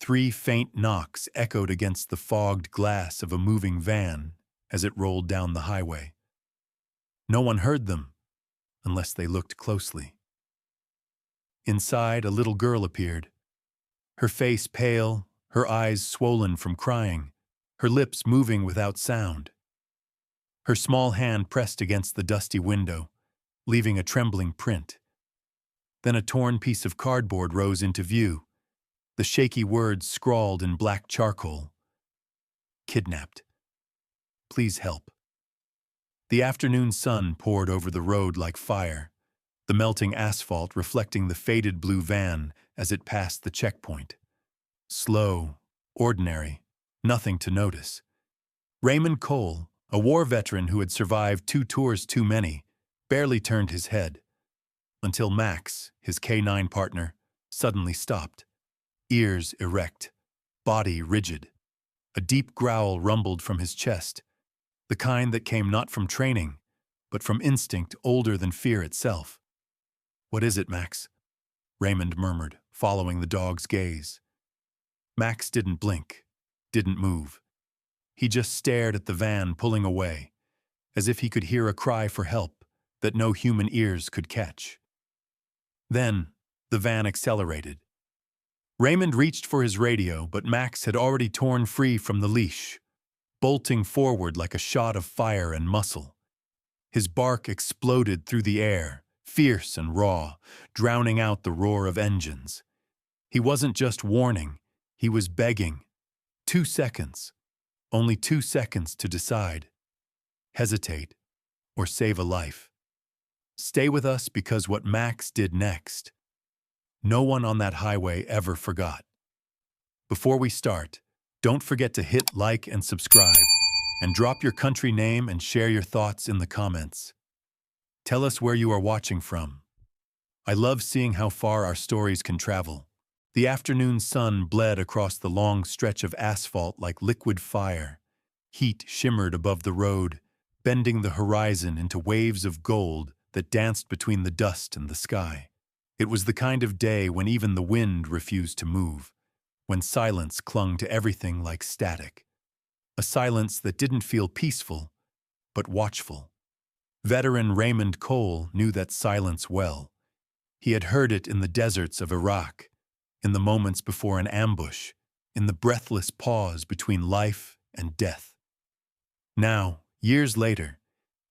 3 faint knocks echoed against the fogged glass of a moving van as it rolled down the highway. No one heard them, unless they looked closely. Inside, a little girl appeared, her face pale, her eyes swollen from crying, her lips moving without sound. Her small hand pressed against the dusty window, leaving a trembling print. Then a torn piece of cardboard rose into view, the shaky words scrawled in black charcoal. Kidnapped. Please help. The afternoon sun poured over the road like fire, the melting asphalt reflecting the faded blue van as it passed the checkpoint. Slow, ordinary, nothing to notice. Raymond Cole, a war veteran who had survived 2 tours too many, barely turned his head, until Max, his K9 partner, suddenly stopped, ears erect, body rigid. A deep growl rumbled from his chest, the kind that came not from training, but from instinct older than fear itself. "What is it, Max?" Raymond murmured, following the dog's gaze. Max didn't blink, didn't move. He just stared at the van pulling away, as if he could hear a cry for help that no human ears could catch. Then, the van accelerated. Raymond reached for his radio, but Max had already torn free from the leash, bolting forward like a shot of fire and muscle. His bark exploded through the air, fierce and raw, drowning out the roar of engines. He wasn't just warning, he was begging. 2 seconds. Only 2 seconds to decide. Hesitate, or save a life. Stay with us because what Max did next, no one on that highway ever forgot. Before we start, don't forget to hit like and subscribe, and drop your country name and share your thoughts in the comments. Tell us where you are watching from. I love seeing how far our stories can travel. The afternoon sun bled across the long stretch of asphalt like liquid fire. Heat shimmered above the road, bending the horizon into waves of gold that danced between the dust and the sky. It was the kind of day when even the wind refused to move, when silence clung to everything like static. A silence that didn't feel peaceful, but watchful. Veteran Raymond Cole knew that silence well. He had heard it in the deserts of Iraq, in the moments before an ambush, in the breathless pause between life and death. Now, years later,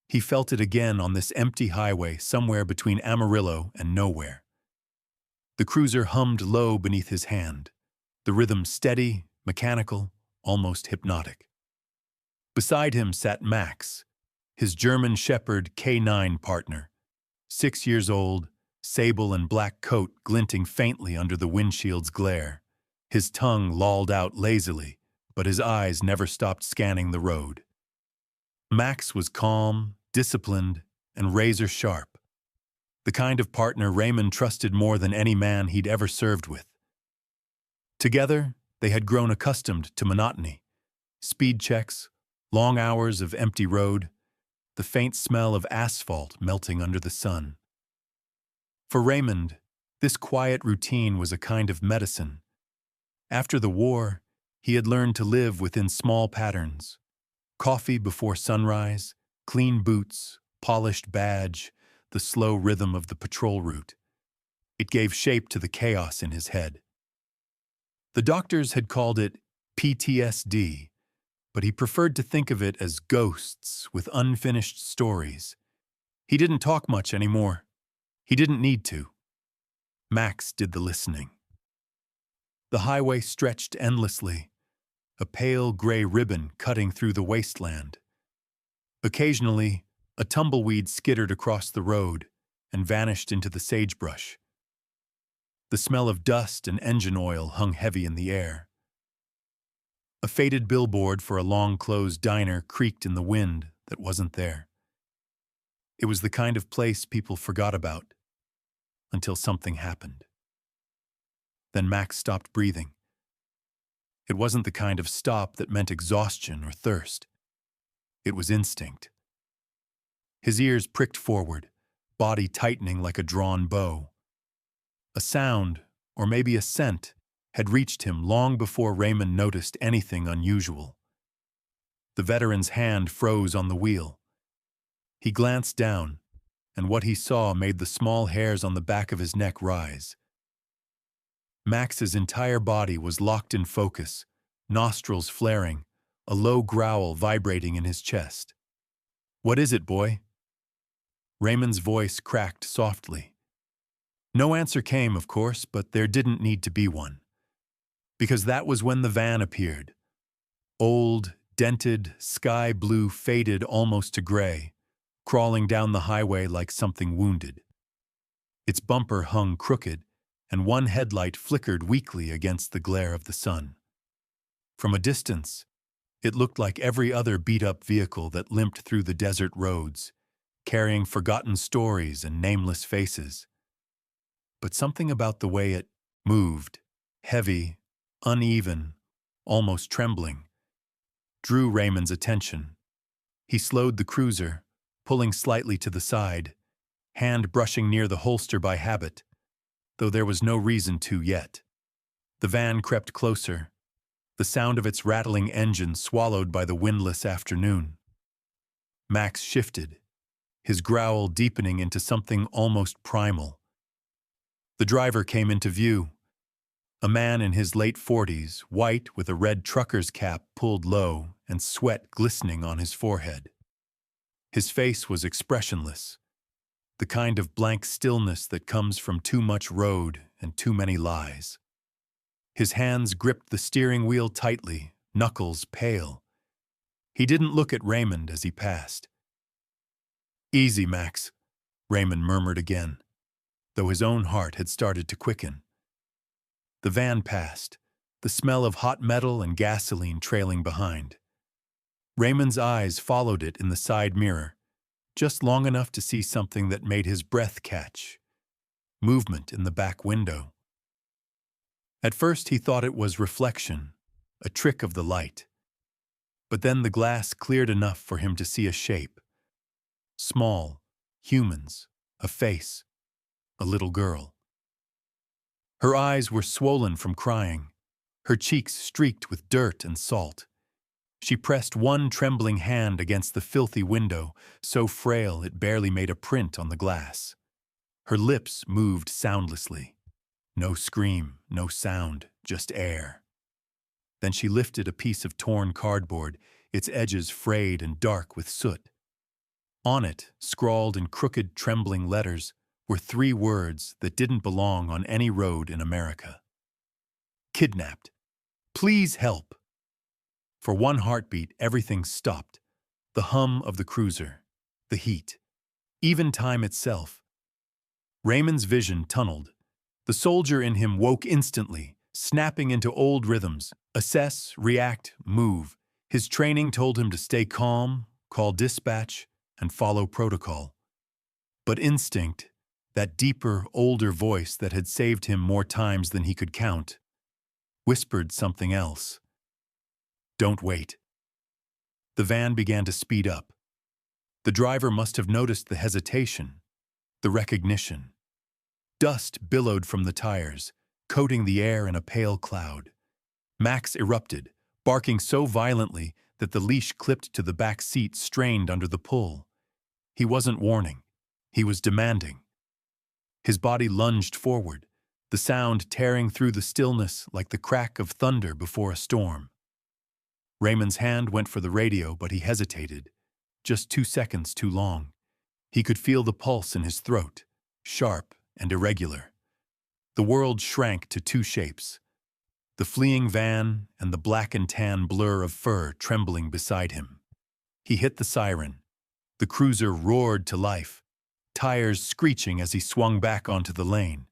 he felt it again on this empty highway somewhere between Amarillo and nowhere. The cruiser hummed low beneath his hand, the rhythm steady, mechanical, almost hypnotic. Beside him sat Max, his German Shepherd K9 partner, 6 years old, sable and black coat glinting faintly under the windshield's glare. His tongue lolled out lazily, but his eyes never stopped scanning the road. Max was calm, disciplined, and razor-sharp, the kind of partner Raymond trusted more than any man he'd ever served with. Together, they had grown accustomed to monotony, speed checks, long hours of empty road, the faint smell of asphalt melting under the sun. For Raymond, this quiet routine was a kind of medicine. After the war, he had learned to live within small patterns. Coffee before sunrise, clean boots, polished badge, the slow rhythm of the patrol route. It gave shape to the chaos in his head. The doctors had called it PTSD, but he preferred to think of it as ghosts with unfinished stories. He didn't talk much anymore. He didn't need to. Max did the listening. The highway stretched endlessly, a pale gray ribbon cutting through the wasteland. Occasionally, a tumbleweed skittered across the road and vanished into the sagebrush. The smell of dust and engine oil hung heavy in the air. A faded billboard for a long-closed diner creaked in the wind that wasn't there. It was the kind of place people forgot about, until something happened. Then Max stopped breathing. It wasn't the kind of stop that meant exhaustion or thirst. It was instinct. His ears pricked forward, body tightening like a drawn bow. A sound, or maybe a scent, had reached him long before Raymond noticed anything unusual. The veteran's hand froze on the wheel. He glanced down, and what he saw made the small hairs on the back of his neck rise. Max's entire body was locked in focus, nostrils flaring, a low growl vibrating in his chest. "What is it, boy?" Raymond's voice cracked softly. No answer came, of course, but there didn't need to be one. Because that was when the van appeared. Old, dented, sky blue faded almost to gray, crawling down the highway like something wounded. Its bumper hung crooked, and one headlight flickered weakly against the glare of the sun. From a distance, it looked like every other beat-up vehicle that limped through the desert roads, carrying forgotten stories and nameless faces. But something about the way it moved, heavy, uneven, almost trembling, drew Raymond's attention. He slowed the cruiser, pulling slightly to the side, hand brushing near the holster by habit, though there was no reason to yet. The van crept closer, the sound of its rattling engine swallowed by the windless afternoon. Max shifted, his growl deepening into something almost primal. The driver came into view. A man in his late 40s, white with a red trucker's cap pulled low and sweat glistening on his forehead. His face was expressionless, the kind of blank stillness that comes from too much road and too many lies. His hands gripped the steering wheel tightly, knuckles pale. He didn't look at Raymond as he passed. "Easy, Max," Raymond murmured again, though his own heart had started to quicken. The van passed, the smell of hot metal and gasoline trailing behind. Raymond's eyes followed it in the side mirror, just long enough to see something that made his breath catch. Movement in the back window. At first he thought it was reflection, a trick of the light. But then the glass cleared enough for him to see a shape. Small, humans, a face, a little girl. Her eyes were swollen from crying, her cheeks streaked with dirt and salt. She pressed one trembling hand against the filthy window, so frail it barely made a print on the glass. Her lips moved soundlessly. No scream, no sound, just air. Then she lifted a piece of torn cardboard, its edges frayed and dark with soot. On it, scrawled in crooked, trembling letters, were 3 words that didn't belong on any road in America. Kidnapped. Please help. For one heartbeat, everything stopped. The hum of the cruiser, the heat, even time itself. Raymond's vision tunneled. The soldier in him woke instantly, snapping into old rhythms. Assess, react, move. His training told him to stay calm, call dispatch, and follow protocol. But instinct, that deeper, older voice that had saved him more times than he could count, whispered something else. Don't wait. The van began to speed up. The driver must have noticed the hesitation, the recognition. Dust billowed from the tires, coating the air in a pale cloud. Max erupted, barking so violently that the leash clipped to the back seat strained under the pull. He wasn't warning. He was demanding. His body lunged forward, the sound tearing through the stillness like the crack of thunder before a storm. Raymond's hand went for the radio, but he hesitated, just 2 seconds too long. He could feel the pulse in his throat, sharp and irregular. The world shrank to 2 shapes, the fleeing van and the black and tan blur of fur trembling beside him. He hit the siren. The cruiser roared to life, tires screeching as he swung back onto the lane.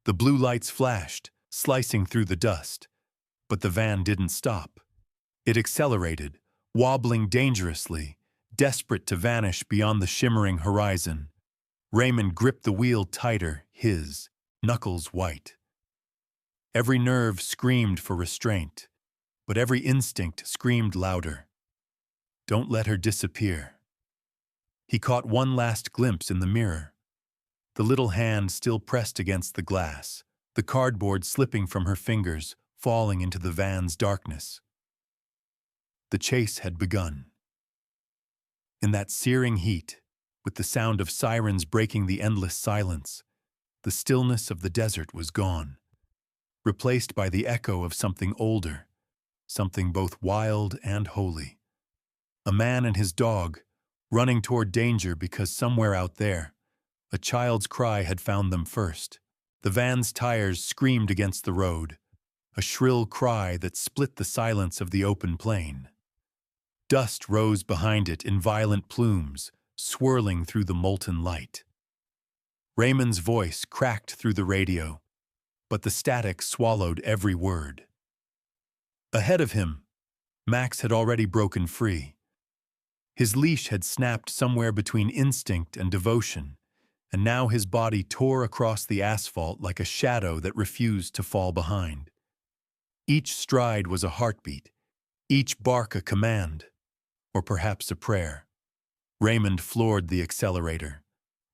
The blue lights flashed, slicing through the dust. But the van didn't stop. It accelerated, wobbling dangerously, desperate to vanish beyond the shimmering horizon. Raymond gripped the wheel tighter, his knuckles white. Every nerve screamed for restraint, but every instinct screamed louder. Don't let her disappear. He caught one last glimpse in the mirror. The little hand still pressed against the glass, the cardboard slipping from her fingers, falling into the van's darkness. The chase had begun. In that searing heat, with the sound of sirens breaking the endless silence, the stillness of the desert was gone, replaced by the echo of something older, something both wild and holy. A man and his dog, running toward danger because somewhere out there, a child's cry had found them first. The van's tires screamed against the road, a shrill cry that split the silence of the open plain. Dust rose behind it in violent plumes, swirling through the molten light. Raymond's voice cracked through the radio, but the static swallowed every word. Ahead of him, Max had already broken free. His leash had snapped somewhere between instinct and devotion, and now his body tore across the asphalt like a shadow that refused to fall behind. Each stride was a heartbeat, each bark a command, or perhaps a prayer. Raymond floored the accelerator.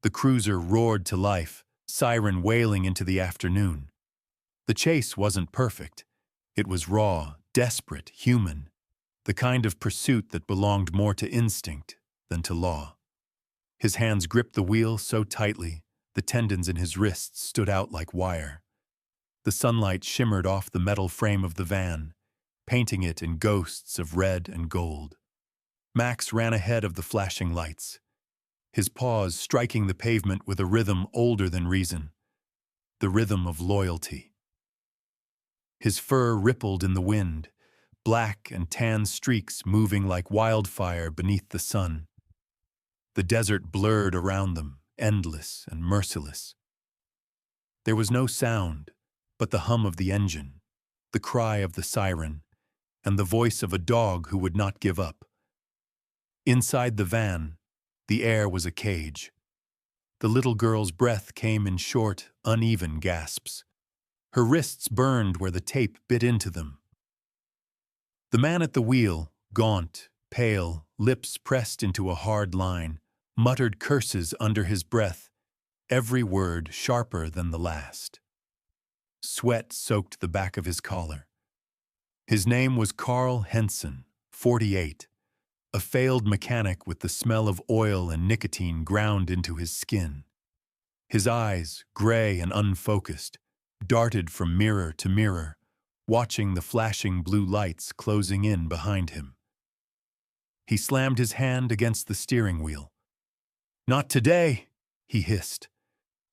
The cruiser roared to life, siren wailing into the afternoon. The chase wasn't perfect. It was raw, desperate, human, the kind of pursuit that belonged more to instinct than to law. His hands gripped the wheel so tightly, the tendons in his wrists stood out like wire. The sunlight shimmered off the metal frame of the van, painting it in ghosts of red and gold. Max ran ahead of the flashing lights, his paws striking the pavement with a rhythm older than reason, the rhythm of loyalty. His fur rippled in the wind, black and tan streaks moving like wildfire beneath the sun. The desert blurred around them, endless and merciless. There was no sound but the hum of the engine, the cry of the siren, and the voice of a dog who would not give up. Inside the van, the air was a cage. The little girl's breath came in short, uneven gasps. Her wrists burned where the tape bit into them. The man at the wheel, gaunt, pale, lips pressed into a hard line, muttered curses under his breath, every word sharper than the last. Sweat soaked the back of his collar. His name was Carl Henson, 48, a failed mechanic with the smell of oil and nicotine ground into his skin. His eyes, gray and unfocused, darted from mirror to mirror, watching the flashing blue lights closing in behind him. He slammed his hand against the steering wheel. "Not today," he hissed.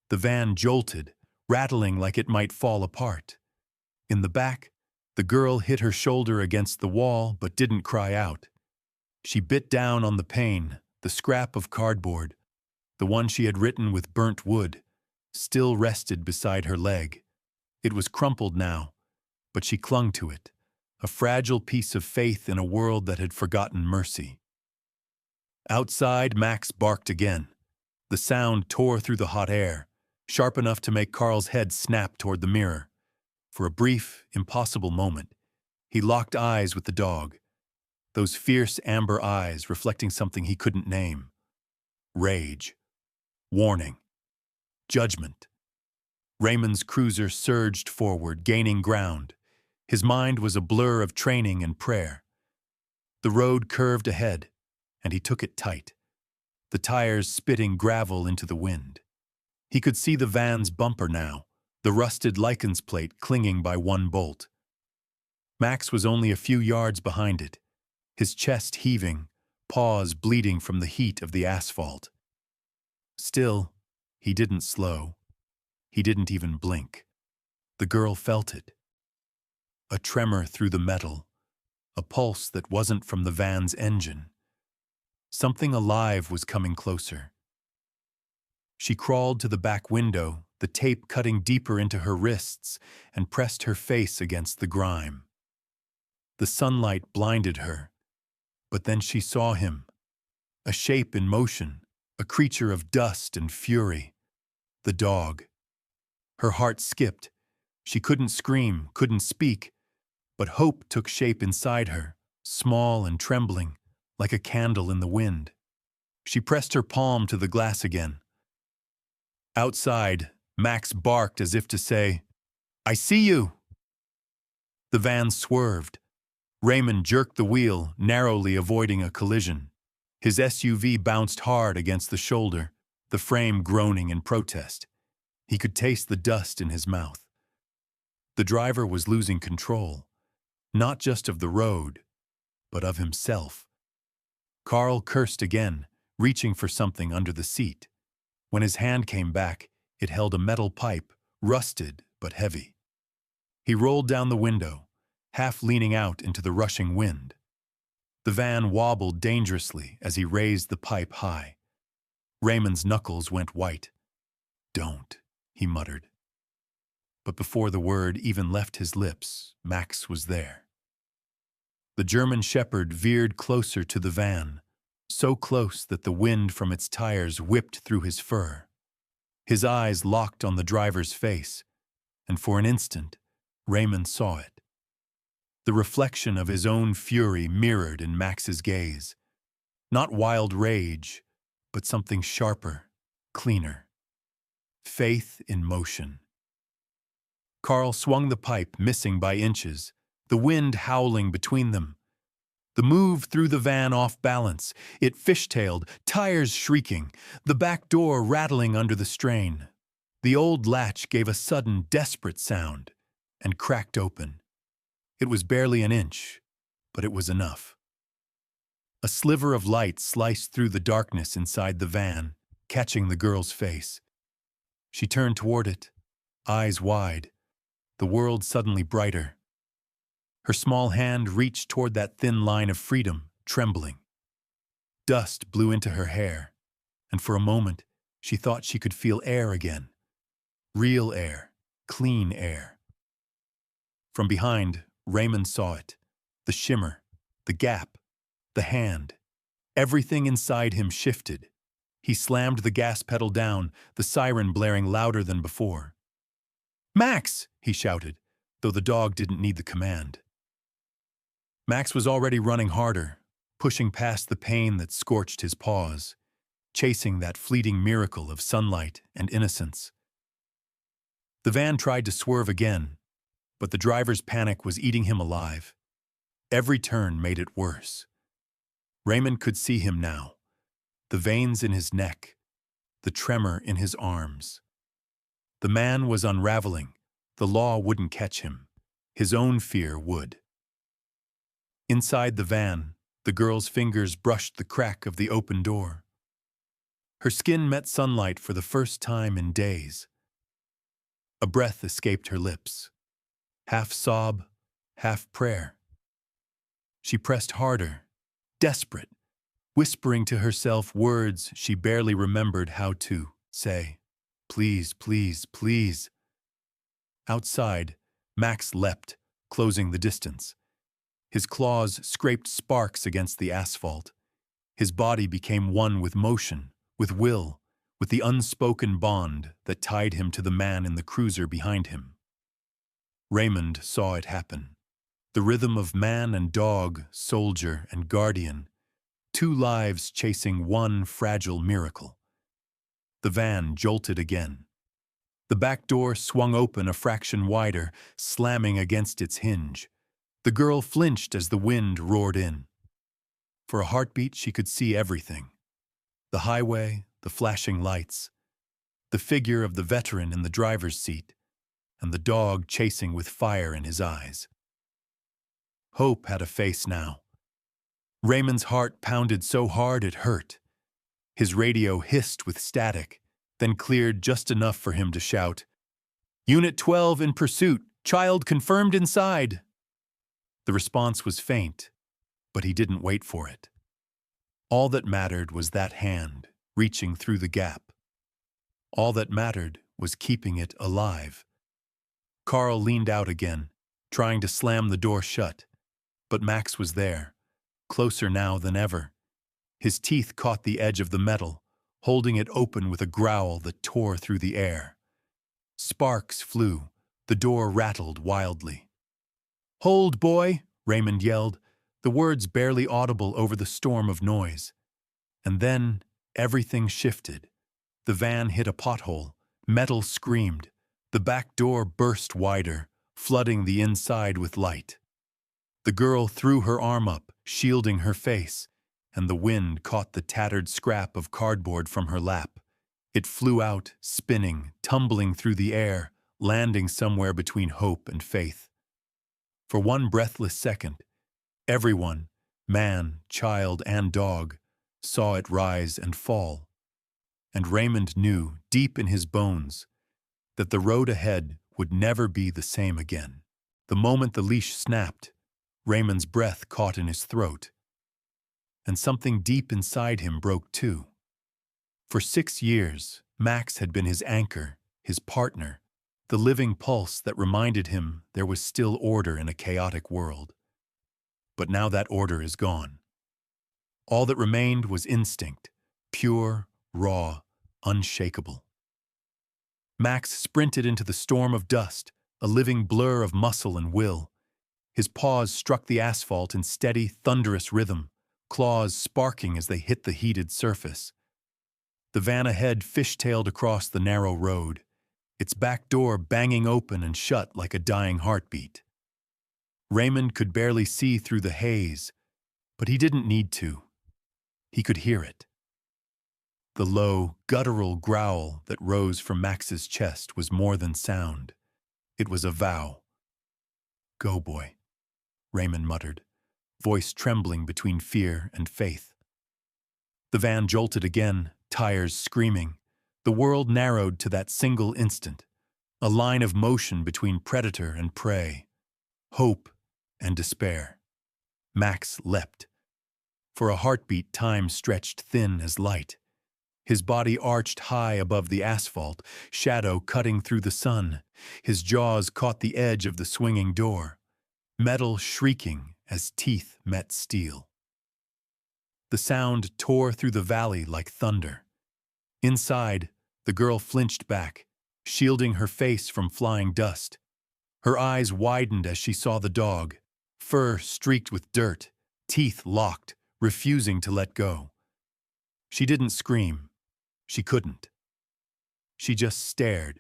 The van jolted, rattling like it might fall apart. In the back, the girl hit her shoulder against the wall but didn't cry out. She bit down on the pane, the scrap of cardboard, the one she had written with burnt wood, still rested beside her leg. It was crumpled now, but she clung to it, a fragile piece of faith in a world that had forgotten mercy. Outside, Max barked again. The sound tore through the hot air, sharp enough to make Carl's head snap toward the mirror. For a brief, impossible moment, he locked eyes with the dog, those fierce amber eyes reflecting something he couldn't name. Rage, warning, judgment. Raymond's cruiser surged forward, gaining ground. His mind was a blur of training and prayer. The road curved ahead, and he took it tight, the tires spitting gravel into the wind. He could see the van's bumper now, the rusted license plate clinging by one bolt. Max was only a few yards behind it, his chest heaving, paws bleeding from the heat of the asphalt. Still, he didn't slow. He didn't even blink. The girl felt it. A tremor through the metal, a pulse that wasn't from the van's engine. Something alive was coming closer. She crawled to the back window, the tape cutting deeper into her wrists, and pressed her face against the grime. The sunlight blinded her, but then she saw him, a shape in motion, a creature of dust and fury, the dog. Her heart skipped. She couldn't scream, couldn't speak, but hope took shape inside her, small and trembling, like a candle in the wind. She pressed her palm to the glass again. Outside, Max barked as if to say, "I see you!" The van swerved. Raymond jerked the wheel, narrowly avoiding a collision. His SUV bounced hard against the shoulder, the frame groaning in protest. He could taste the dust in his mouth. The driver was losing control, not just of the road, but of himself. Carl cursed again, reaching for something under the seat. When his hand came back, it held a metal pipe, rusted but heavy. He rolled down the window, half leaning out into the rushing wind. The van wobbled dangerously as he raised the pipe high. Raymond's knuckles went white. "Don't," he muttered. But before the word even left his lips, Max was there. The German Shepherd veered closer to the van, so close that the wind from its tires whipped through his fur. His eyes locked on the driver's face, and for an instant, Raymond saw it. The reflection of his own fury mirrored in Max's gaze. Not wild rage, but something sharper, cleaner. Faith in motion. Carl swung the pipe, missing by inches, the wind howling between them. The move threw the van off balance. It fishtailed, tires shrieking, the back door rattling under the strain. The old latch gave a sudden, desperate sound and cracked open. It was barely an inch, but it was enough. A sliver of light sliced through the darkness inside the van, catching the girl's face. She turned toward it, eyes wide, the world suddenly brighter. Her small hand reached toward that thin line of freedom, trembling. Dust blew into her hair, and for a moment she thought she could feel air again. Real air, clean air. From behind, Raymond saw it. The shimmer, the gap, the hand. Everything inside him shifted. He slammed the gas pedal down, the siren blaring louder than before. "Max!" he shouted, though the dog didn't need the command. Max was already running harder, pushing past the pain that scorched his paws, chasing that fleeting miracle of sunlight and innocence. The van tried to swerve again, but the driver's panic was eating him alive. Every turn made it worse. Raymond could see him now, the veins in his neck, the tremor in his arms. The man was unraveling. The law wouldn't catch him. His own fear would. Inside the van, the girl's fingers brushed the crack of the open door. Her skin met sunlight for the first time in days. A breath escaped her lips, half sob, half prayer. She pressed harder, desperate, whispering to herself words she barely remembered how to say. "Please, please, please." Outside, Max leapt, closing the distance. His claws scraped sparks against the asphalt. His body became one with motion, with will, with the unspoken bond that tied him to the man in the cruiser behind him. Raymond saw it happen. The rhythm of man and dog, soldier and guardian, two lives chasing one fragile miracle. The van jolted again. The back door swung open a fraction wider, slamming against its hinge. The girl flinched as the wind roared in. For a heartbeat, she could see everything. The highway, the flashing lights, the figure of the veteran in the driver's seat, and the dog chasing with fire in his eyes. Hope had a face now. Raymond's heart pounded so hard it hurt. His radio hissed with static, then cleared just enough for him to shout, "Unit 12 in pursuit, child confirmed inside." The response was faint, but he didn't wait for it. All that mattered was that hand reaching through the gap. All that mattered was keeping it alive. Carl leaned out again, trying to slam the door shut, but Max was there, closer now than ever. His teeth caught the edge of the metal, holding it open with a growl that tore through the air. Sparks flew, the door rattled wildly. "Hold, boy!" Raymond yelled, the words barely audible over the storm of noise. And then everything shifted. The van hit a pothole, metal screamed, the back door burst wider, flooding the inside with light. The girl threw her arm up, shielding her face, and the wind caught the tattered scrap of cardboard from her lap. It flew out, spinning, tumbling through the air, landing somewhere between hope and faith. For one breathless second, everyone, man, child, and dog, saw it rise and fall. And Raymond knew, deep in his bones, that the road ahead would never be the same again. The moment the leash snapped, Raymond's breath caught in his throat, and something deep inside him broke too. For 6 years, Max had been his anchor, his partner, the living pulse that reminded him there was still order in a chaotic world. But now that order is gone. All that remained was instinct, pure, raw, unshakable. Max sprinted into the storm of dust, a living blur of muscle and will. His paws struck the asphalt in steady, thunderous rhythm, claws sparking as they hit the heated surface. The van ahead fishtailed across the narrow road, its back door banging open and shut like a dying heartbeat. Raymond could barely see through the haze, but he didn't need to. He could hear it. The low, guttural growl that rose from Max's chest was more than sound. It was a vow. "Go, boy," Raymond muttered, voice trembling between fear and faith. The van jolted again, tires screaming. The world narrowed to that single instant, a line of motion between predator and prey, hope and despair. Max leapt. For a heartbeat, time stretched thin as light. His body arched high above the asphalt, shadow cutting through the sun. His jaws caught the edge of the swinging door, metal shrieking as teeth met steel. The sound tore through the valley like thunder. Inside, the girl flinched back, shielding her face from flying dust. Her eyes widened as she saw the dog, fur streaked with dirt, teeth locked, refusing to let go. She didn't scream. She couldn't. She just stared,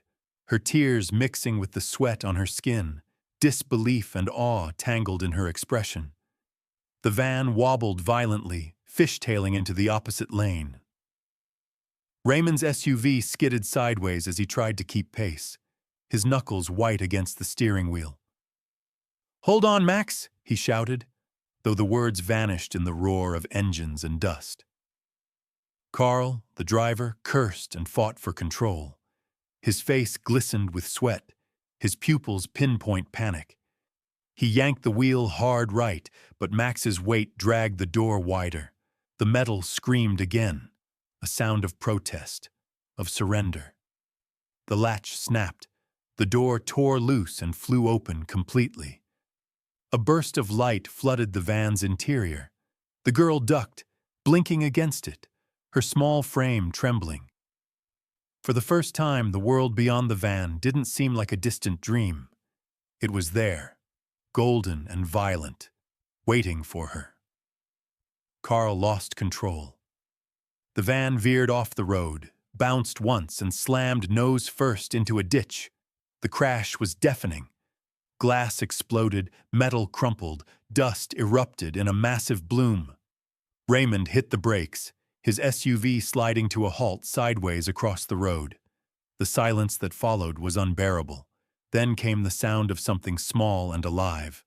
her tears mixing with the sweat on her skin, disbelief and awe tangled in her expression. The van wobbled violently, fishtailing into the opposite lane. Raymond's SUV skidded sideways as he tried to keep pace, his knuckles white against the steering wheel. "Hold on, Max," he shouted, though the words vanished in the roar of engines and dust. Carl, the driver, cursed and fought for control. His face glistened with sweat, his pupils pinpoint panic. He yanked the wheel hard right, but Max's weight dragged the door wider. The metal screamed again, a sound of protest, of surrender. The latch snapped. The door tore loose and flew open completely. A burst of light flooded the van's interior. The girl ducked, blinking against it, her small frame trembling. For the first time, the world beyond the van didn't seem like a distant dream. It was there, golden and violent, waiting for her. Carl lost control. The van veered off the road, bounced once and slammed nose first into a ditch. The crash was deafening. Glass exploded, metal crumpled, dust erupted in a massive bloom. Raymond hit the brakes, his SUV sliding to a halt sideways across the road. The silence that followed was unbearable. Then came the sound of something small and alive.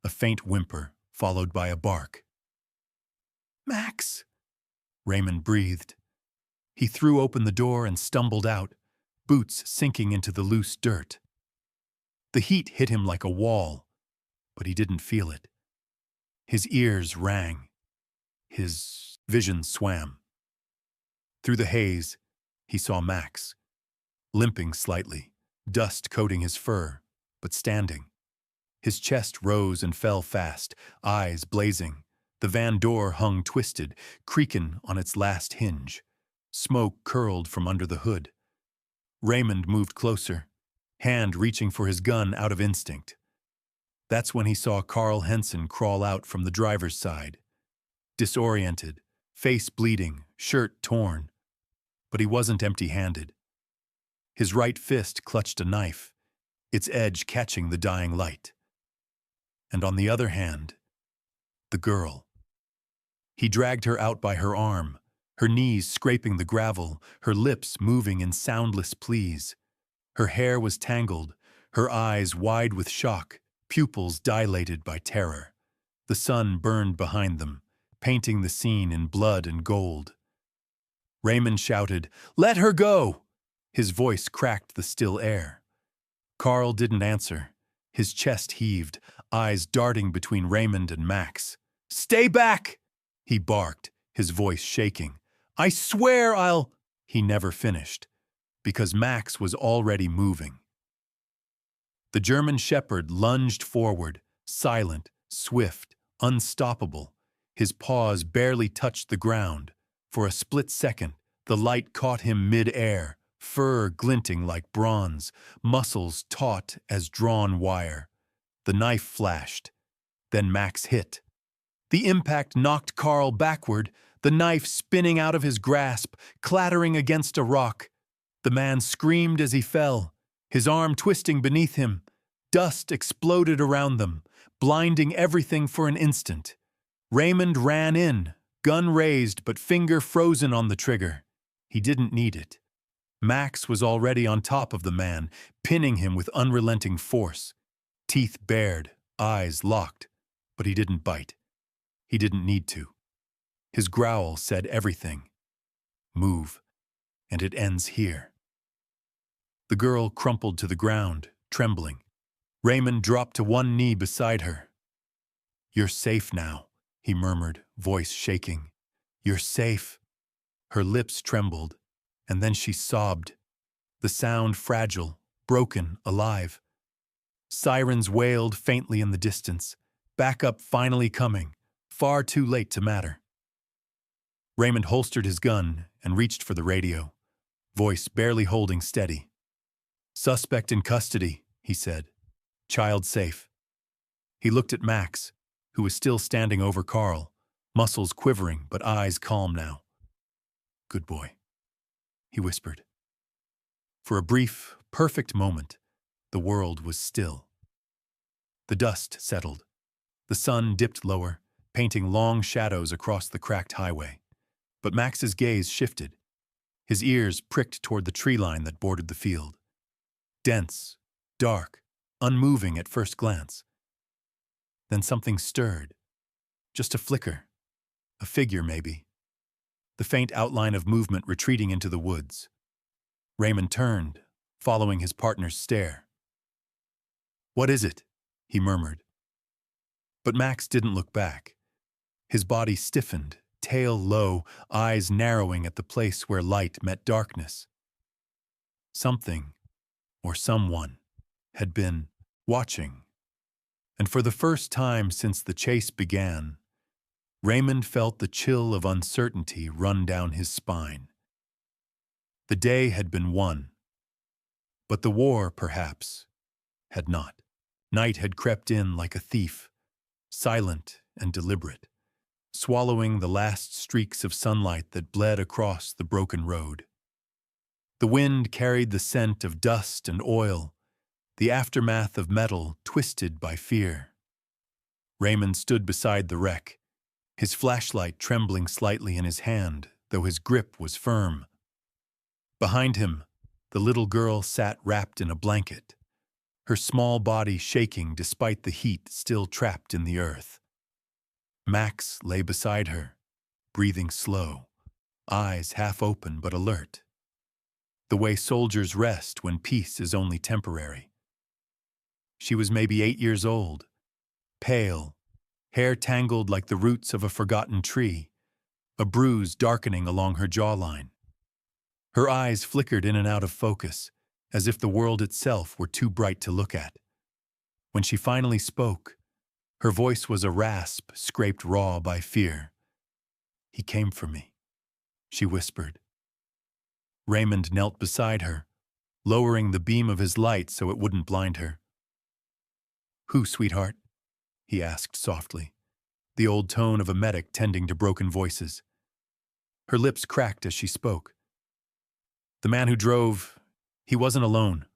A faint whimper, followed by a bark. "Max!" Raymond breathed. He threw open the door and stumbled out, boots sinking into the loose dirt. The heat hit him like a wall, but he didn't feel it. His ears rang. His vision swam. Through the haze, he saw Max, limping slightly, dust coating his fur, but standing. His chest rose and fell fast, eyes blazing. The van door hung twisted, creaking on its last hinge. Smoke curled from under the hood. Raymond moved closer, hand reaching for his gun out of instinct. That's when he saw Carl Henson crawl out from the driver's side. Disoriented, face bleeding, shirt torn. But he wasn't empty-handed. His right fist clutched a knife, its edge catching the dying light. And on the other hand, the girl. He dragged her out by her arm, her knees scraping the gravel, her lips moving in soundless pleas. Her hair was tangled, her eyes wide with shock, pupils dilated by terror. The sun burned behind them, painting the scene in blood and gold. Raymond shouted, "Let her go!" His voice cracked the still air. Carl didn't answer. His chest heaved, eyes darting between Raymond and Max. "Stay back!" he barked, his voice shaking. "I swear I'll—" He never finished, because Max was already moving. The German shepherd lunged forward, silent, swift, unstoppable. His paws barely touched the ground. For a split second, the light caught him mid-air, fur glinting like bronze, muscles taut as drawn wire. The knife flashed. Then Max hit. The impact knocked Carl backward, the knife spinning out of his grasp, clattering against a rock. The man screamed as he fell, his arm twisting beneath him. Dust exploded around them, blinding everything for an instant. Raymond ran in, gun raised but finger frozen on the trigger. He didn't need it. Max was already on top of the man, pinning him with unrelenting force. Teeth bared, eyes locked, but he didn't bite. He didn't need to. His growl said everything. Move, and it ends here. The girl crumpled to the ground, trembling. Raymond dropped to one knee beside her. "You're safe now," he murmured, voice shaking. "You're safe." Her lips trembled, and then she sobbed. The sound fragile, broken, alive. Sirens wailed faintly in the distance, backup finally coming, far too late to matter. Raymond holstered his gun and reached for the radio, voice barely holding steady. "Suspect in custody," he said. "Child safe." He looked at Max, who was still standing over Carl, muscles quivering but eyes calm now. "Good boy," he whispered. For a brief, perfect moment, the world was still. The dust settled. The sun dipped lower, painting long shadows across the cracked highway. But Max's gaze shifted. His ears pricked toward the tree line that bordered the field. Dense, dark, unmoving at first glance. Then something stirred. Just a flicker. A figure, maybe. The faint outline of movement retreating into the woods. Raymond turned, following his partner's stare. "What is it?" he murmured. But Max didn't look back. His body stiffened, tail low, eyes narrowing at the place where light met darkness. Something, or someone, had been watching. And for the first time since the chase began, Raymond felt the chill of uncertainty run down his spine. The day had been won, but the war, perhaps, had not. Night had crept in like a thief, silent and deliberate, swallowing the last streaks of sunlight that bled across the broken road. The wind carried the scent of dust and oil, the aftermath of metal twisted by fear. Raymond stood beside the wreck, his flashlight trembling slightly in his hand, though his grip was firm. Behind him, the little girl sat wrapped in a blanket, her small body shaking despite the heat still trapped in the earth. Max lay beside her, breathing slow, eyes half open but alert. The way soldiers rest when peace is only temporary. She was maybe 8 years old, pale, hair tangled like the roots of a forgotten tree, a bruise darkening along her jawline. Her eyes flickered in and out of focus, as if the world itself were too bright to look at. When she finally spoke, her voice was a rasp scraped raw by fear. "He came for me," she whispered. Raymond knelt beside her, lowering the beam of his light so it wouldn't blind her. "Who, sweetheart?" he asked softly, the old tone of a medic tending to broken voices. Her lips cracked as she spoke. "The man who drove, he wasn't alone."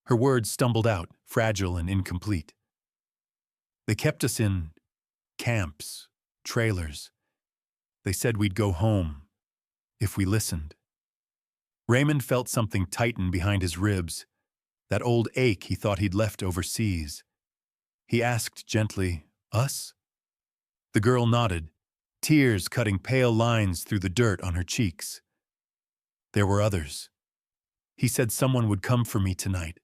Her words stumbled out, fragile and incomplete. They kept us in camps, trailers. They said we'd go home if we listened. Raymond felt something tighten behind his ribs, that old ache he thought he'd left overseas. He asked gently, "Us?" The girl nodded, tears cutting pale lines through the dirt on her cheeks. There were others. He said someone would come for me tonight.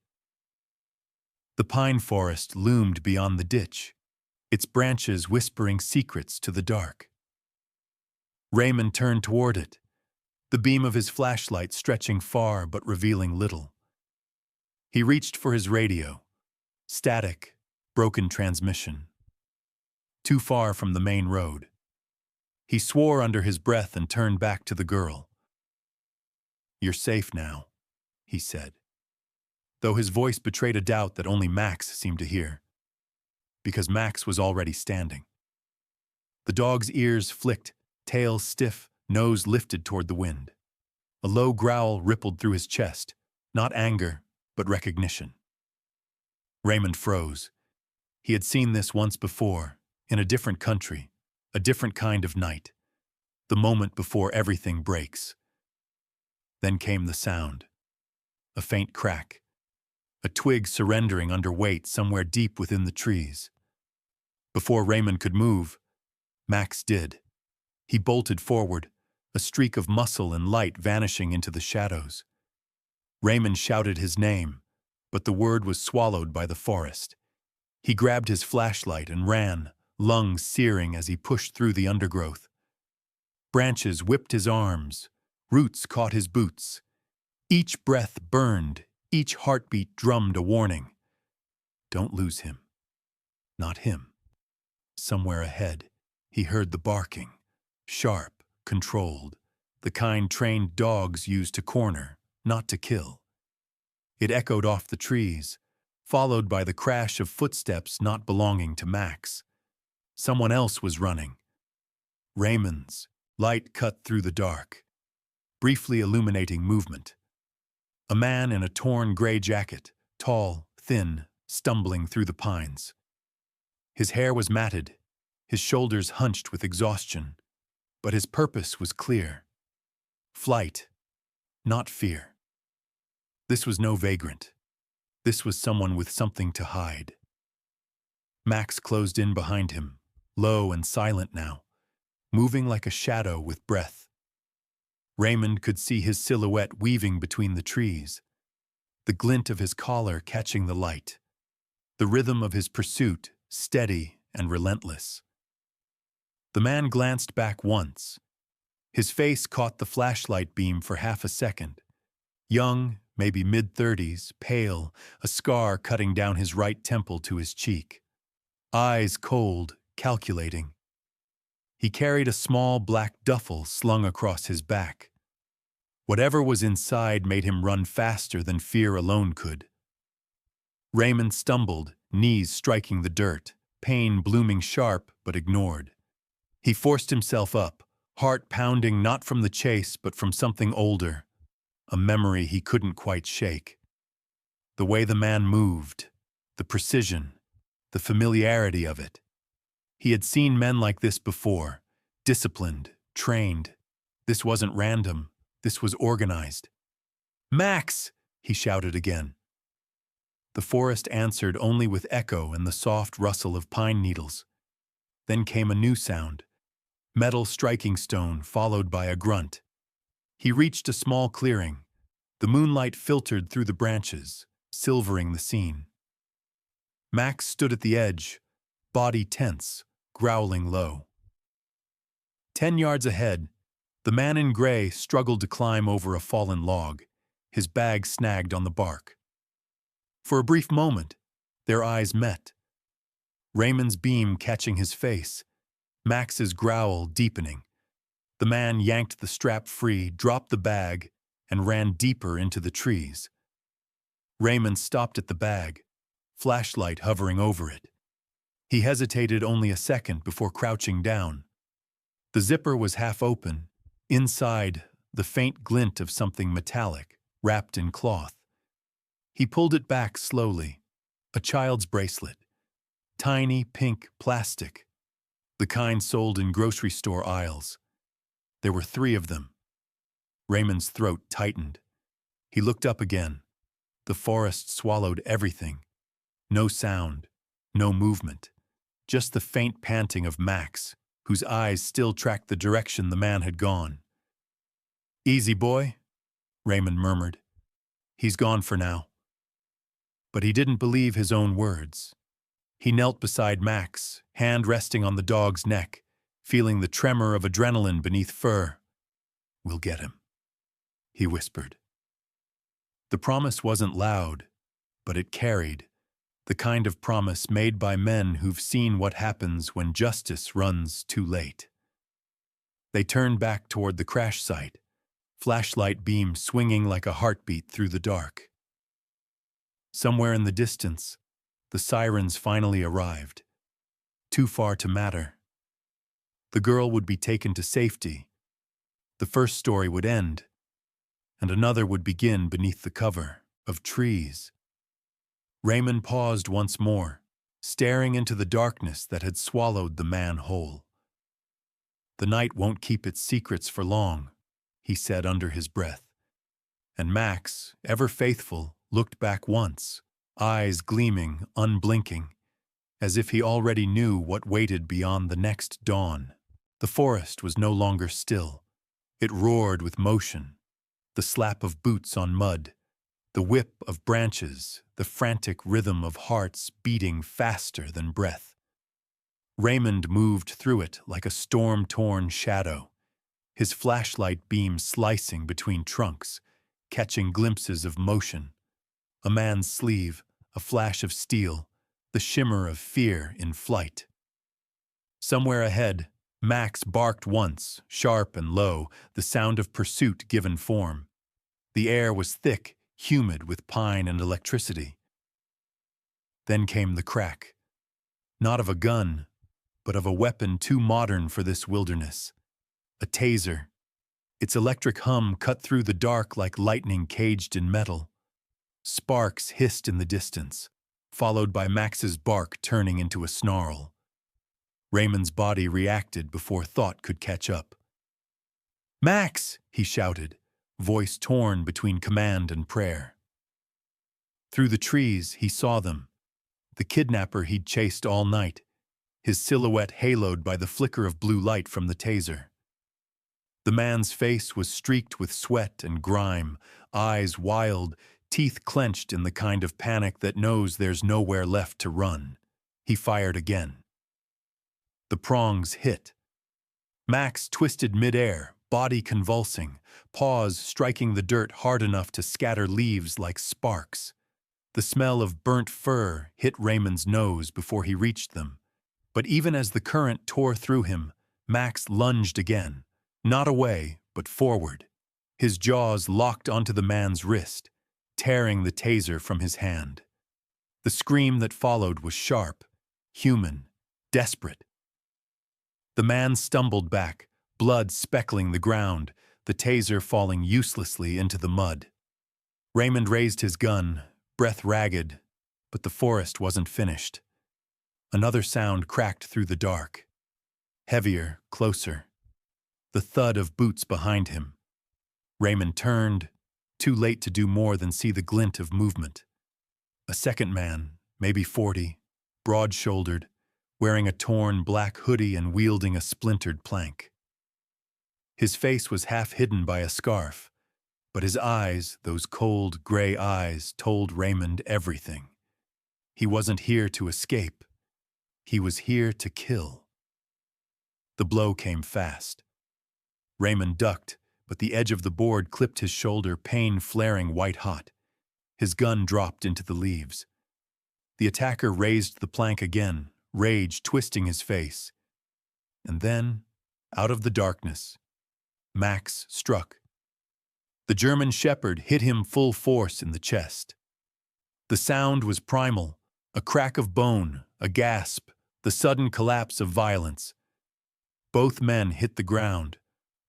The pine forest loomed beyond the ditch, its branches whispering secrets to the dark. Raymond turned toward it, the beam of his flashlight stretching far but revealing little. He reached for his radio. Static, broken transmission. Too far from the main road. He swore under his breath and turned back to the girl. "You're safe now," he said, though his voice betrayed a doubt that only Max seemed to hear, because Max was already standing. The dog's ears flicked, tail stiff, nose lifted toward the wind. A low growl rippled through his chest, not anger, but recognition. Raymond froze. He had seen this once before, in a different country, a different kind of night, the moment before everything breaks. Then came the sound. A faint crack. A twig surrendering under weight somewhere deep within the trees. Before Raymond could move, Max did. He bolted forward, a streak of muscle and light vanishing into the shadows. Raymond shouted his name, but the word was swallowed by the forest. He grabbed his flashlight and ran, lungs searing as he pushed through the undergrowth. Branches whipped his arms, roots caught his boots. Each breath burned, each heartbeat drummed a warning. Don't lose him. Not him. Somewhere ahead, he heard the barking, sharp, controlled, the kind trained dogs use to corner, not to kill. It echoed off the trees, followed by the crash of footsteps not belonging to Max. Someone else was running. Raymond's light cut through the dark, briefly illuminating movement. A man in a torn gray jacket, tall, thin, stumbling through the pines. His hair was matted, his shoulders hunched with exhaustion, but his purpose was clear. Flight, not fear. This was no vagrant. This was someone with something to hide. Max closed in behind him, low and silent now, moving like a shadow with breath. Raymond could see his silhouette weaving between the trees, the glint of his collar catching the light, the rhythm of his pursuit steady and relentless. The man glanced back once. His face caught the flashlight beam for half a second. Young, maybe mid-30s, pale, a scar cutting down his right temple to his cheek. Eyes cold, calculating. He carried a small black duffel slung across his back. Whatever was inside made him run faster than fear alone could. Raymond stumbled, knees striking the dirt, pain blooming sharp but ignored. He forced himself up, heart pounding not from the chase but from something older, a memory he couldn't quite shake. The way the man moved, the precision, the familiarity of it. He had seen men like this before, disciplined, trained. This wasn't random, this was organized. "Max!" he shouted again. The forest answered only with echo and the soft rustle of pine needles. Then came a new sound, metal striking stone followed by a grunt. He reached a small clearing. The moonlight filtered through the branches, silvering the scene. Max stood at the edge, body tense, growling low. 10 yards ahead, the man in gray struggled to climb over a fallen log, his bag snagged on the bark. For a brief moment, their eyes met. Raymond's beam catching his face, Max's growl deepening. The man yanked the strap free, dropped the bag, and ran deeper into the trees. Raymond stopped at the bag, flashlight hovering over it. He hesitated only a second before crouching down. The zipper was half open. Inside, the faint glint of something metallic, wrapped in cloth. He pulled it back slowly. A child's bracelet. Tiny pink plastic. The kind sold in grocery store aisles. There were 3 of them. Raymond's throat tightened. He looked up again. The forest swallowed everything. No sound, no movement. Just the faint panting of Max, whose eyes still tracked the direction the man had gone. "Easy, boy," Raymond murmured. "He's gone for now." But he didn't believe his own words. He knelt beside Max, hand resting on the dog's neck, feeling the tremor of adrenaline beneath fur. "We'll get him," he whispered. The promise wasn't loud, but it carried, the kind of promise made by men who've seen what happens when justice runs too late. They turned back toward the crash site, flashlight beam swinging like a heartbeat through the dark. Somewhere in the distance, the sirens finally arrived. Too far to matter. The girl would be taken to safety. The first story would end, and another would begin beneath the cover of trees. Raymond paused once more, staring into the darkness that had swallowed the man whole. "The night won't keep its secrets for long," he said under his breath. And Max, ever faithful, looked back once, eyes gleaming, unblinking, as if he already knew what waited beyond the next dawn. The forest was no longer still. It roared with motion, the slap of boots on mud, the whip of branches, the frantic rhythm of hearts beating faster than breath. Raymond moved through it like a storm-torn shadow, his flashlight beam slicing between trunks, catching glimpses of motion. A man's sleeve, a flash of steel, the shimmer of fear in flight. Somewhere ahead, Max barked once, sharp and low, the sound of pursuit given form. The air was thick, humid with pine and electricity. Then came the crack. Not of a gun, but of a weapon too modern for this wilderness. A taser. Its electric hum cut through the dark like lightning caged in metal. Sparks hissed in the distance, followed by Max's bark turning into a snarl. Raymond's body reacted before thought could catch up. "Max!" he shouted, voice torn between command and prayer. Through the trees, he saw them. The kidnapper he'd chased all night, his silhouette haloed by the flicker of blue light from the taser. The man's face was streaked with sweat and grime, eyes wild, teeth clenched in the kind of panic that knows there's nowhere left to run. He fired again. The prongs hit. Max twisted midair, body convulsing, paws striking the dirt hard enough to scatter leaves like sparks. The smell of burnt fur hit Raymond's nose before he reached them. But even as the current tore through him, Max lunged again, not away, but forward. His jaws locked onto the man's wrist, tearing the taser from his hand. The scream that followed was sharp, human, desperate. The man stumbled back, blood speckling the ground, the taser falling uselessly into the mud. Raymond raised his gun, breath ragged, but the forest wasn't finished. Another sound cracked through the dark. Heavier, closer. The thud of boots behind him. Raymond turned, too late to do more than see the glint of movement. A second man, maybe 40, broad-shouldered, wearing a torn black hoodie and wielding a splintered plank. His face was half hidden by a scarf, but his eyes, those cold, gray eyes, told Raymond everything. He wasn't here to escape. He was here to kill. The blow came fast. Raymond ducked, but the edge of the board clipped his shoulder, pain flaring white-hot. His gun dropped into the leaves. The attacker raised the plank again, rage twisting his face. And then, out of the darkness, Max struck. The German shepherd hit him full force in the chest. The sound was primal, a crack of bone, a gasp, the sudden collapse of violence. Both men hit the ground,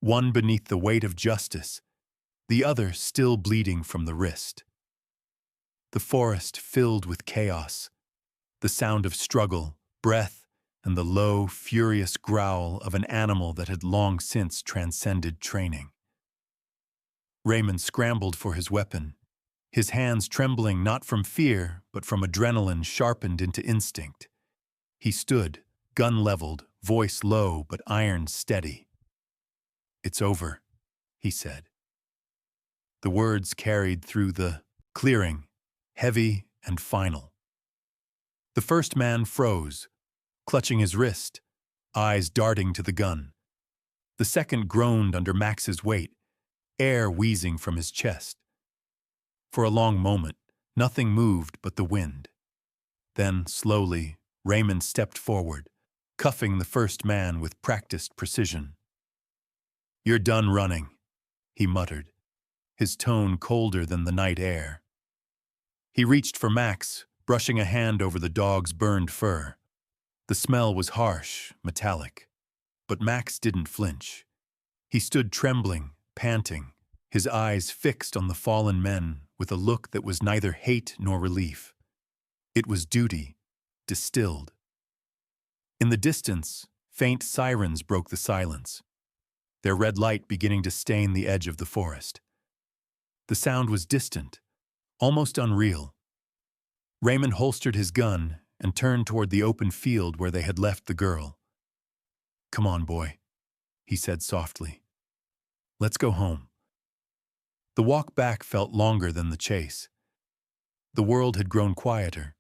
one beneath the weight of justice, the other still bleeding from the wrist. the forest filled with chaos, the sound of struggle, breath, and the low, furious growl of an animal that had long since transcended training. Raymond scrambled for his weapon, his hands trembling not from fear, but from adrenaline sharpened into instinct. He stood, gun leveled, voice low but iron steady. "It's over," he said. The words carried through the clearing, heavy and final. The first man froze, clutching his wrist, eyes darting to the gun. The second groaned under Max's weight, air wheezing from his chest. For a long moment, nothing moved but the wind. Then, slowly, Raymond stepped forward, cuffing the first man with practiced precision. "You're done running," he muttered, his tone colder than the night air. He reached for Max, brushing a hand over the dog's burned fur. The smell was harsh, metallic, but Max didn't flinch. He stood trembling, panting, his eyes fixed on the fallen men with a look that was neither hate nor relief. It was duty, distilled. In the distance, faint sirens broke the silence, their red light beginning to stain the edge of the forest. The sound was distant, almost unreal. Raymond holstered his gun and turned toward the open field where they had left the girl. "Come on, boy," he said softly. "Let's go home." The walk back felt longer than the chase. The world had grown quieter,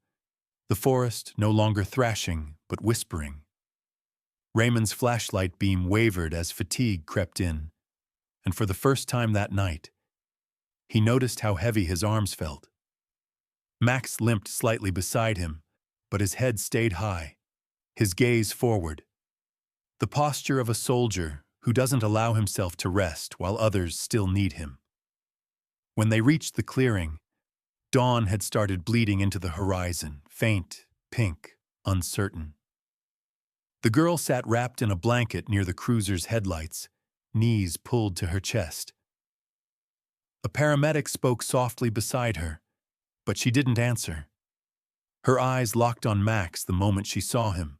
the forest no longer thrashing but whispering. Raymond's flashlight beam wavered as fatigue crept in, and for the first time that night, he noticed how heavy his arms felt. Max limped slightly beside him, but his head stayed high, his gaze forward. The posture of a soldier who doesn't allow himself to rest while others still need him. When they reached the clearing, dawn had started bleeding into the horizon, faint, pink, uncertain. The girl sat wrapped in a blanket near the cruiser's headlights, knees pulled to her chest. A paramedic spoke softly beside her, but she didn't answer. Her eyes locked on Max the moment she saw him.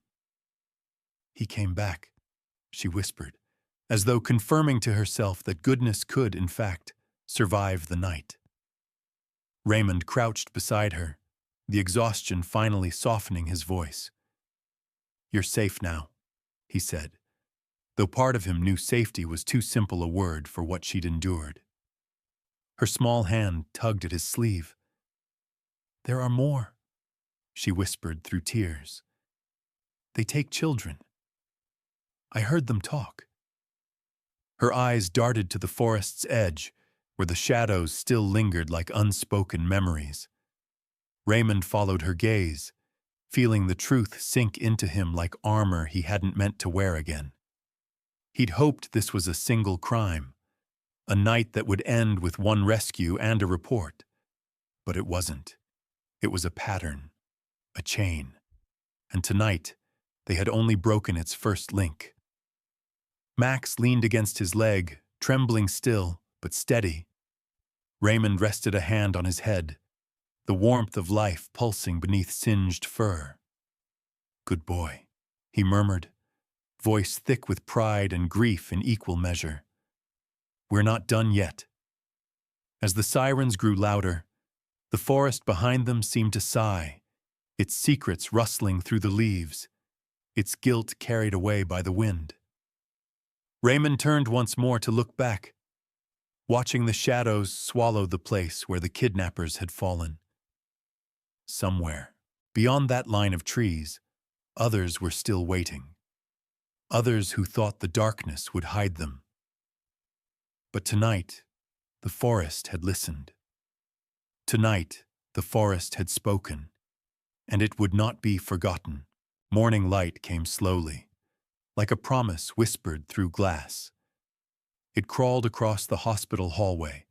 "He came back," she whispered, as though confirming to herself that goodness could, in fact, survive the night. Raymond crouched beside her, the exhaustion finally softening his voice. "You're safe now," he said, though part of him knew safety was too simple a word for what she'd endured. Her small hand tugged at his sleeve. "There are more," she whispered through tears. "They take children. I heard them talk." Her eyes darted to the forest's edge, where the shadows still lingered like unspoken memories. Raymond followed her gaze, feeling the truth sink into him like armor he hadn't meant to wear again. He'd hoped this was a single crime, a night that would end with one rescue and a report. But it wasn't. It was a pattern, a chain. And tonight, they had only broken its first link. Max leaned against his leg, trembling still, but steady. Raymond rested a hand on his head, the warmth of life pulsing beneath singed fur. "Good boy," he murmured, voice thick with pride and grief in equal measure. "We're not done yet." As the sirens grew louder, the forest behind them seemed to sigh, its secrets rustling through the leaves, its guilt carried away by the wind. Raymond turned once more to look back, watching the shadows swallow the place where the kidnappers had fallen. Somewhere, beyond that line of trees, others were still waiting. Others who thought the darkness would hide them. But tonight, the forest had listened. Tonight, the forest had spoken, and it would not be forgotten. Morning light came slowly, like a promise whispered through glass. It crawled across the hospital hallway,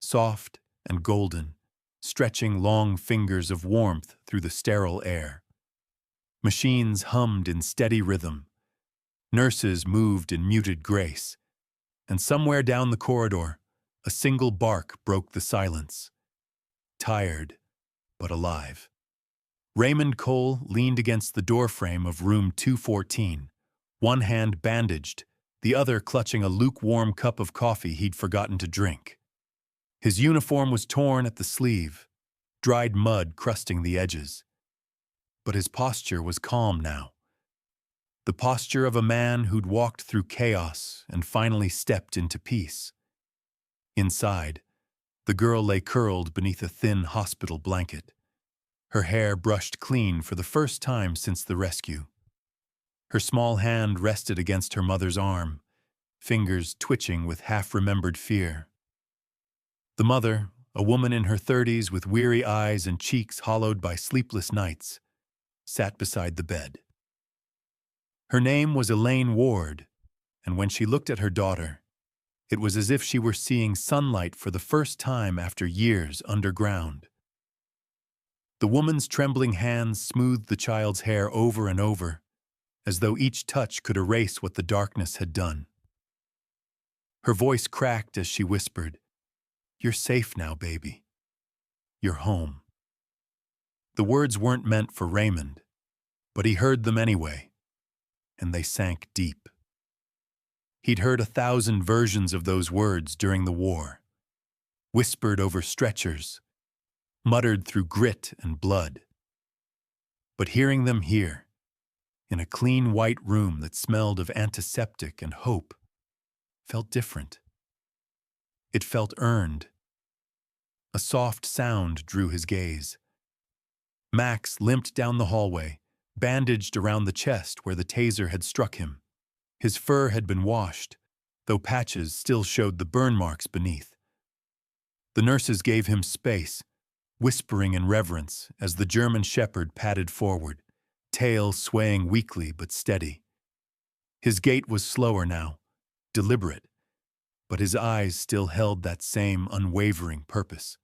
soft and golden, stretching long fingers of warmth through the sterile air. Machines hummed in steady rhythm. Nurses moved in muted grace. And somewhere down the corridor, a single bark broke the silence. Tired, but alive. Raymond Cole leaned against the doorframe of room 214, one hand bandaged, the other clutching a lukewarm cup of coffee he'd forgotten to drink. His uniform was torn at the sleeve, dried mud crusting the edges. But his posture was calm now. The posture of a man who'd walked through chaos and finally stepped into peace. Inside, the girl lay curled beneath a thin hospital blanket, her hair brushed clean for the first time since the rescue. Her small hand rested against her mother's arm, fingers twitching with half-remembered fear. The mother, a woman in her 30s with weary eyes and cheeks hollowed by sleepless nights, sat beside the bed. Her name was Elaine Ward, and when she looked at her daughter, it was as if she were seeing sunlight for the first time after years underground. The woman's trembling hands smoothed the child's hair over and over, as though each touch could erase what the darkness had done. Her voice cracked as she whispered, "You're safe now, baby. You're home." The words weren't meant for Raymond, but he heard them anyway, and they sank deep. He'd heard 1,000 versions of those words during the war, whispered over stretchers, muttered through grit and blood. But hearing them here, in a clean white room that smelled of antiseptic and hope, felt different. It felt earned. A soft sound drew his gaze. Max limped down the hallway, bandaged around the chest where the taser had struck him. His fur had been washed, though patches still showed the burn marks beneath. The nurses gave him space, whispering in reverence as the German shepherd padded forward, tail swaying weakly but steady. His gait was slower now, deliberate, but his eyes still held that same unwavering purpose.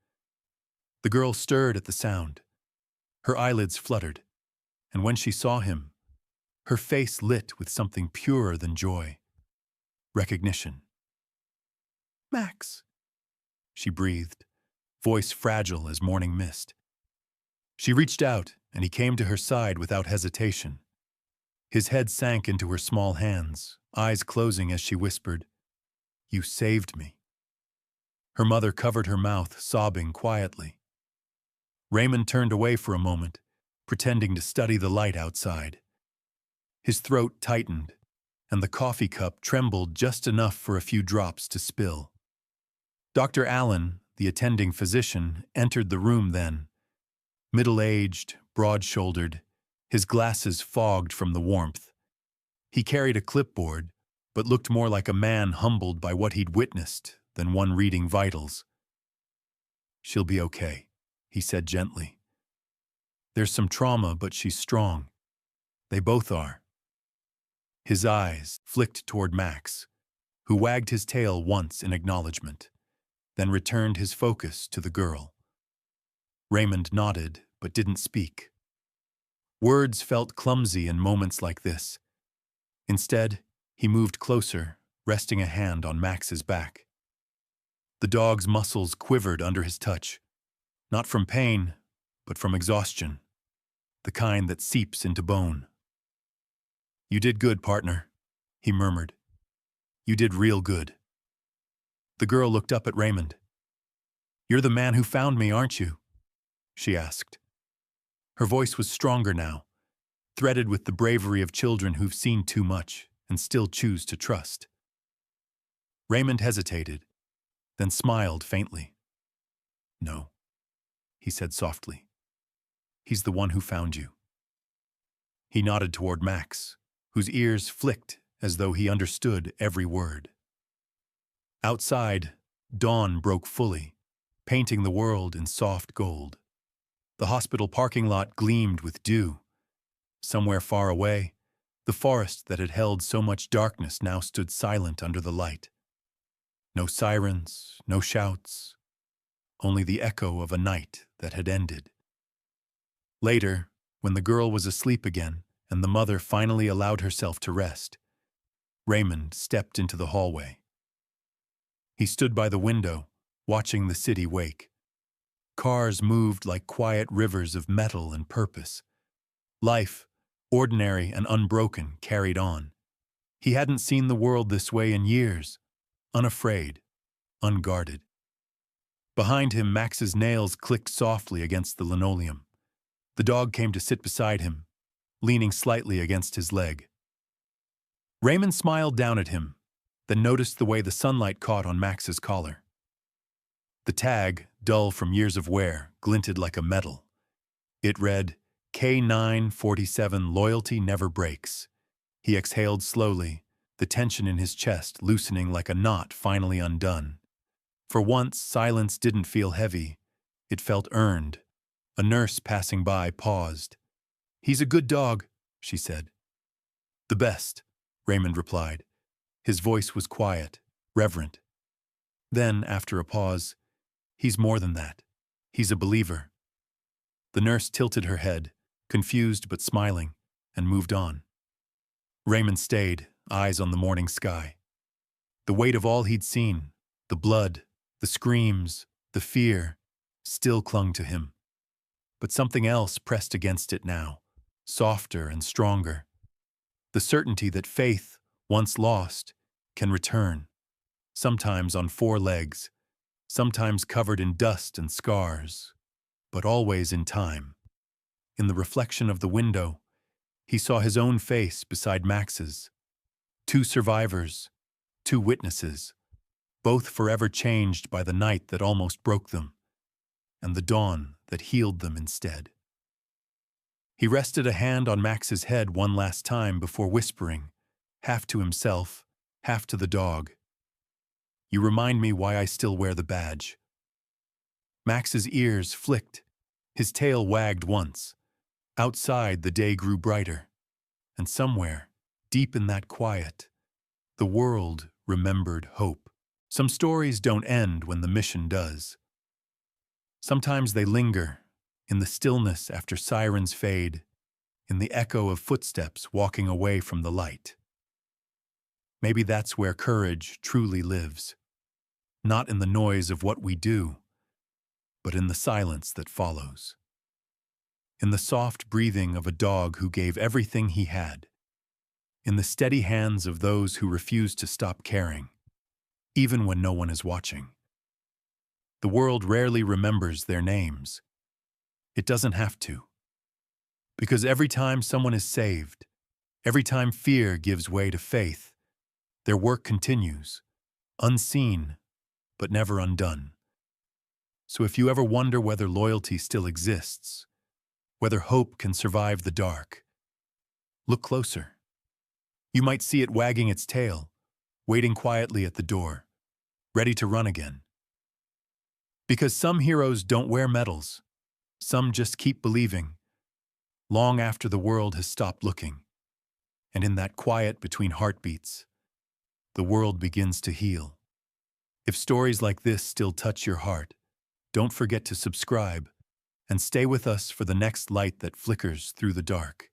The girl stirred at the sound. Her eyelids fluttered, and when she saw him, her face lit with something purer than joy. Recognition. "Max," she breathed, voice fragile as morning mist. She reached out, and he came to her side without hesitation. His head sank into her small hands, eyes closing as she whispered, "You saved me." Her mother covered her mouth, sobbing quietly. Raymond turned away for a moment, pretending to study the light outside. His throat tightened, and the coffee cup trembled just enough for a few drops to spill. Dr. Allen, the attending physician, entered the room then. Middle-aged, broad-shouldered, his glasses fogged from the warmth. He carried a clipboard, but looked more like a man humbled by what he'd witnessed than one reading vitals. "She'll be okay," he said gently. "There's some trauma, but she's strong. They both are." His eyes flicked toward Max, who wagged his tail once in acknowledgement, then returned his focus to the girl. Raymond nodded, but didn't speak. Words felt clumsy in moments like this. Instead, he moved closer, resting a hand on Max's back. The dog's muscles quivered under his touch, not from pain, but from exhaustion, the kind that seeps into bone. "You did good, partner," he murmured. "You did real good." The girl looked up at Raymond. "You're the man who found me, aren't you?" she asked. Her voice was stronger now, threaded with the bravery of children who've seen too much and still choose to trust. Raymond hesitated, then smiled faintly. "No," he said softly. "He's the one who found you." He nodded toward Max, whose ears flicked as though he understood every word. Outside, dawn broke fully, painting the world in soft gold. The hospital parking lot gleamed with dew. Somewhere far away, the forest that had held so much darkness now stood silent under the light. No sirens, no shouts, only the echo of a night that had ended. Later, when the girl was asleep again and the mother finally allowed herself to rest, Raymond stepped into the hallway. He stood by the window, watching the city wake. Cars moved like quiet rivers of metal and purpose. Life, ordinary and unbroken, carried on. He hadn't seen the world this way in years, unafraid, unguarded. Behind him, Max's nails clicked softly against the linoleum. The dog came to sit beside him, leaning slightly against his leg. Raymond smiled down at him, then noticed the way the sunlight caught on Max's collar. The tag, dull from years of wear, glinted like a medal. It read, K947 Loyalty Never Breaks. He exhaled slowly, the tension in his chest loosening like a knot finally undone. For once, silence didn't feel heavy. It felt earned. A nurse passing by paused. "He's a good dog," she said. "The best," Raymond replied. His voice was quiet, reverent. Then, after a pause, "He's more than that. He's a believer." The nurse tilted her head, confused but smiling, and moved on. Raymond stayed, eyes on the morning sky. The weight of all he'd seen, the blood, the screams, the fear, still clung to him. But something else pressed against it now, softer and stronger. The certainty that faith, once lost, can return, sometimes on four legs, sometimes covered in dust and scars, but always in time. In the reflection of the window, he saw his own face beside Max's. Two survivors, two witnesses, both forever changed by the night that almost broke them, and the dawn that healed them instead. He rested a hand on Max's head one last time before whispering, half to himself, half to the dog, "You remind me why I still wear the badge." Max's ears flicked, his tail wagged once. Outside, the day grew brighter, and somewhere, deep in that quiet, the world remembered hope. Some stories don't end when the mission does. Sometimes they linger, in the stillness after sirens fade, in the echo of footsteps walking away from the light. Maybe that's where courage truly lives, not in the noise of what we do, but in the silence that follows. In the soft breathing of a dog who gave everything he had, in the steady hands of those who refuse to stop caring, even when no one is watching. The world rarely remembers their names. It doesn't have to. Because every time someone is saved, every time fear gives way to faith, their work continues, unseen, but never undone. So if you ever wonder whether loyalty still exists, whether hope can survive the dark, look closer. You might see it wagging its tail, waiting quietly at the door, ready to run again. Because some heroes don't wear medals, some just keep believing, long after the world has stopped looking. And in that quiet between heartbeats, the world begins to heal. If stories like this still touch your heart, don't forget to subscribe and stay with us for the next light that flickers through the dark.